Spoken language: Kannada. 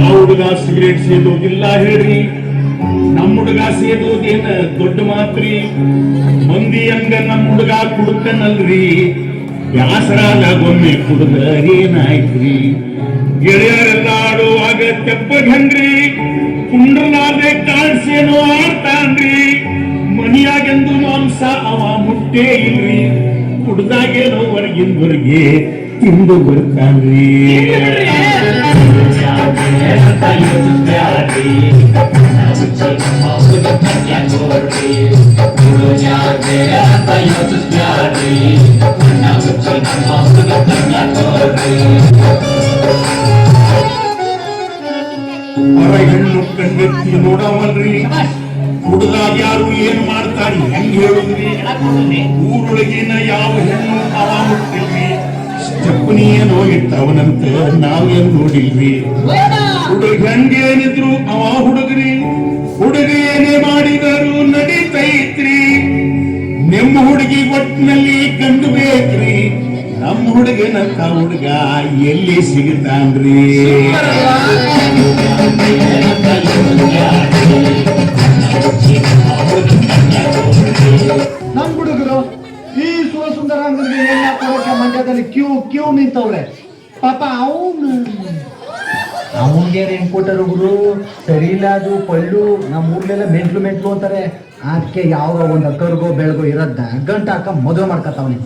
ಹುಡುಗ ಸಿಗರೇಟ್ ಸೇದೋದಿಲ್ಲ ಹೇಳ್ರಿ, ನಮ್ಮ ಹುಡುಗ ಸೇದೋದೇನ ದೊಡ್ಡ ಮಾತ್ರಿ. ಮಂದಿ ಹಂಗ ನಮ್ಮ ಹುಡುಗ ಕುಡುಕನಲ್ರಿ, ಬ್ಯಾಸರಾದ ಒಮ್ಮೆ ಕುಡುದ ಏನಾಯ್ತ್ರಿ. ಗೆಳೆಯರೆಲ್ಲ ಆಡುವಾಗ ತೆಪ್ಪಗನ್ರಿ, ಕುಂಡ್ರನಾದೆ ಕಾಳ್ಸೇನೋ ಆಡ್ತಾನ್ರಿ. ಮನಿಯಾಗೆಂದು ಮಾಂಸ ಅವ ಮುಟ್ಟೇ ಇಲ್ರಿ, ಕುಡ್ದಾಗೇನೋ ಹೊರಗಿಂದವರೆಗೆ ತಿಂದು ಬರ್ತಾನ್ರಿ. ಹೆಣ್ಣು ಕಂಡೆತ್ತಿ ನೋಡವಲ್ರಿ, ಹುಡುಗಾಗ ಯಾರು ಏನ್ ಮಾಡ್ತಾರಿ ಹೆಂಗ್ ಹೇಳುದ್ರಿ. ಊರೊಳಗಿನ ಯಾವ ಹೆಣ್ಣು ಅವ ಮುಟ್ಟಿಲ್ರಿ, ಸ್ಟೆಪ್ನಿ ಏನೋ ಇಟ್ಟವನಂತ ನಾವೇನ್ ನೋಡಿಲ್ರಿ. ಹುಡುಗ ಹೆಂಗೇನಿದ್ರು ಅವ ಹುಡುಗ್ರಿ, ಹುಡುಗ ಏನೇ ಮಾಡಿದರು ನಡೀತೈತ್ರಿ. ನಿಮ್ಮ ಹುಡುಗಿ ಒಟ್ಟಿನಲ್ಲಿ ಕಂಡು ಬೇಕ್ರಿ, ನಮ್ಮ ಹುಡುಗನಂತ ಹುಡುಗ ಎಲ್ಲಿ ಸಿಗುತ್ತಾನ್ರಿ. ನಮ್ ಹುಡುಗರು ಈ ಸುಂದರಾಂಗರಿಗೆ ಎಲ್ಲ ಕೊಡೋಕೆ ಮಂಡ್ಯದಲ್ಲಿ ಕ್ಯೂ ನಿಂತವ್ರೆ. ಪಾಪ ಅವನ್ಗೆ ಏನ್ ಕೊಟ್ಟರು ಗುರು, ಸರಿ ಇಲ್ಲ ಅದು ಪಳ್ಳು. ನಮ್ಮ ಊರ್ಲೆಲ್ಲ ಮೆಂಟ್ಲು ಅಂತಾರೆ. ಅದಕ್ಕೆ ಯಾವ ಒಂದು ಕರ್ಗೋ ಬೆಳಗೋ ಇರದ್ದ ಗಂಟ ಹಾಕ ಮದುವೆ ಮಾಡ್ಕತ್ತವನಿ.